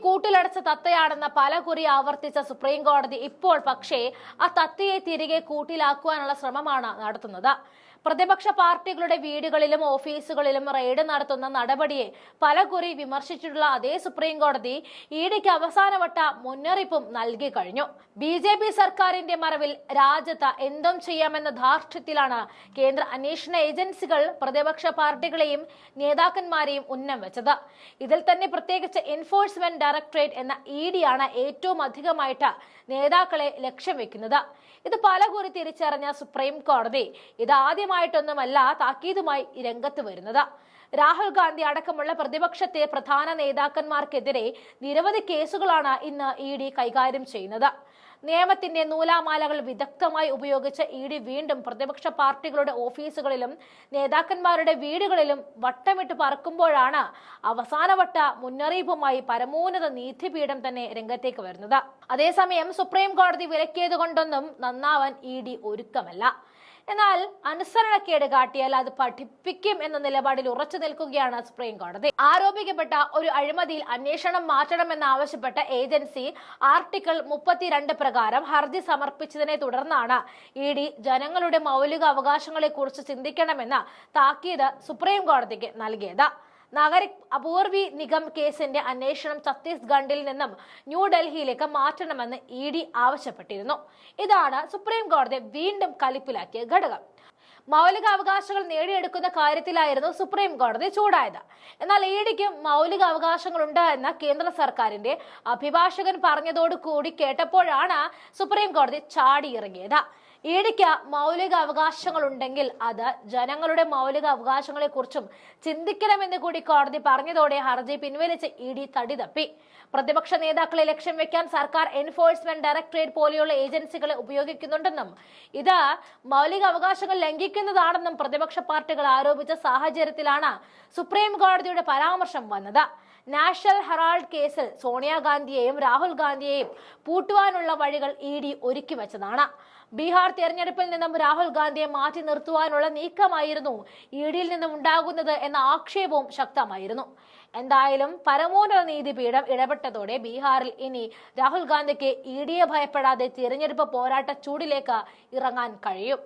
കൂട്ടിലടച്ച തത്തയാണെന്ന പലകുറി ആവർത്തിച്ച supreme കോടതി ഇപ്പോൾ പക്ഷേ ആ തത്തയെ തിരികെ കൂട്ടിലാക്കുവാനുള്ള ശ്രമമാണ് നടത്തുന്നത്. പ്രതിപക്ഷ പാർട്ടികളുടെ വീടുകളിലും ഓഫീസുകളിലും റെയ്ഡ് നടത്തുന്ന നടപടിയെ പലകുറി വിമർശിച്ചിട്ടുള്ള അതേ സുപ്രീം കോടതി ഇഡിക്ക് അവസാനവട്ട മുന്നറിയിപ്പും നൽകി കഴിഞ്ഞു. BJP സർക്കാരിന്റെ മറവിൽ രാജ്യത്ത് എന്തും ചെയ്യാമെന്ന ധാർഷ്ട്യത്തിലാണ് കേന്ദ്ര അന്വേഷണ ഏജൻസികൾ പ്രതിപക്ഷ പാർട്ടികളെയും നേതാക്കന്മാരെയും ഉന്നം വെച്ചത്. ഇതിൽ തന്നെ പ്രത്യേകിച്ച് എൻഫോഴ്സ്മെന്റ് ഡയറക്ടറേറ്റ് എന്ന EDയാണ് ഏറ്റവും അധികമായിട്ട് നേതാക്കളെ ലക്ഷ്യം വെക്കുന്നത്. ഇത് പലകുറി തിരിച്ചറിഞ്ഞ സുപ്രീം കോടതി ഇതാദ്യമായിട്ടൊന്നുമല്ല താക്കീതുമായി രംഗത്ത് വരുന്നത്. രാഹുൽ ഗാന്ധി അടക്കമുള്ള പ്രതിപക്ഷത്തെ പ്രധാന നേതാക്കന്മാർക്കെതിരെ നിരവധി കേസുകളാണ് ഇന്ന് ED കൈകാര്യം ചെയ്യുന്നത്. നിയമത്തിന്റെ നൂലാമാലകൾ വിദഗ്ധമായി ഉപയോഗിച്ച് ED വീണ്ടും പ്രതിപക്ഷ പാർട്ടികളുടെ ഓഫീസുകളിലും നേതാക്കന്മാരുടെ വീടുകളിലും വട്ടമിട്ട് പറക്കുമ്പോഴാണ് അവസാനവട്ട മുന്നറിയിപ്പുമായി പരമോന്നത നീതിപീഠം തന്നെ രംഗത്തേക്ക് വരുന്നത്. അതേസമയം സുപ്രീം കോടതി വിലക്കിയത് കൊണ്ടൊന്നും നന്നാവാൻ ED ഒരുക്കമല്ല. എന്നാൽ അനുസരണക്കേട് കാട്ടിയാൽ അത് പഠിപ്പിക്കും എന്ന നിലപാടിൽ ഉറച്ചു നിൽക്കുകയാണ് സുപ്രീം കോടതി. ആരോപിക്കപ്പെട്ട ഒരു അഴിമതിയിൽ അന്വേഷണം മാറ്റണമെന്നാവശ്യപ്പെട്ട ഏജൻസി ആർട്ടിക്കിൾ 32 പ്രകാരം ഹർജി സമർപ്പിച്ചതിനെ തുടർന്നാണ് ED ജനങ്ങളുടെ മൗലിക അവകാശങ്ങളെ കുറിച്ച് ചിന്തിക്കണമെന്ന താക്കീത് സുപ്രീം കോടതിക്ക് നൽകിയത്. നാഗരിക് അപൂർവി നിഗം കേസിന്റെ അന്വേഷണം ഛത്തീസ്ഗഡിൽ നിന്നും ന്യൂഡൽഹിയിലേക്ക് മാറ്റണമെന്ന് ED ആവശ്യപ്പെട്ടിരുന്നു. ഇതാണ് സുപ്രീം കോടതി വീണ്ടും കലിപ്പിലാക്കിയ ഘടകം. മൗലിക അവകാശങ്ങൾ നേടിയെടുക്കുന്ന കാര്യത്തിലായിരുന്നു സുപ്രീം കോടതി ചൂടായത്. എന്നാൽ EDക്ക് മൗലിക അവകാശങ്ങളുണ്ട് എന്ന കേന്ദ്ര സർക്കാരിന്റെ അഭിഭാഷകൻ പറഞ്ഞതോടുകൂടി കേട്ടപ്പോഴാണ് സുപ്രീം കോടതി ചാടിയിറങ്ങിയത്. EDക്ക് മൗലിക അവകാശങ്ങൾ ഉണ്ടെങ്കിൽ അത് ജനങ്ങളുടെ മൗലിക അവകാശങ്ങളെ കുറിച്ചും ചിന്തിക്കണമെന്ന് കൂടി കോടതി പറഞ്ഞതോടെ ഹർജി പിൻവലിച്ച് ED തടി തപ്പി. പ്രതിപക്ഷ നേതാക്കളെ ലക്ഷ്യം വെക്കാൻ സർക്കാർ എൻഫോഴ്സ്മെന്റ് ഡയറക്ടറേറ്റ് പോലെയുള്ള ഏജൻസികളെ ഉപയോഗിക്കുന്നുണ്ടെന്നും ഇത് മൗലിക അവകാശങ്ങൾ ലംഘിക്കുന്നതാണെന്നും പ്രതിപക്ഷ പാർട്ടികൾ ആരോപിച്ച സാഹചര്യത്തിലാണ് സുപ്രീം കോടതിയുടെ പരാമർശം വന്നത്. നാഷണൽ ഹെറാൾഡ് കേസിൽ സോണിയാഗാന്ധിയെയും രാഹുൽ ഗാന്ധിയെയും പൂട്ടുവാനുള്ള വഴികൾ ED ഒരുക്കി വെച്ചതാണ്. ബീഹാർ തെരഞ്ഞെടുപ്പിൽ നിന്നും രാഹുൽ ഗാന്ധിയെ മാറ്റി നിർത്തുവാനുള്ള നീക്കമായിരുന്നു EDയിൽ നിന്നും ഉണ്ടാകുന്നത് എന്ന ആക്ഷേപവും ശക്തമായിരുന്നു. എന്തായാലും പരമോന്നത നീതിപീഠം ഇടപെട്ടതോടെ ബീഹാറിൽ ഇനി രാഹുൽ ഗാന്ധിക്ക് EDയെ ഭയപ്പെടാതെ തിരഞ്ഞെടുപ്പ് പോരാട്ട ചൂടിലേക്ക് ഇറങ്ങാൻ കഴിയും.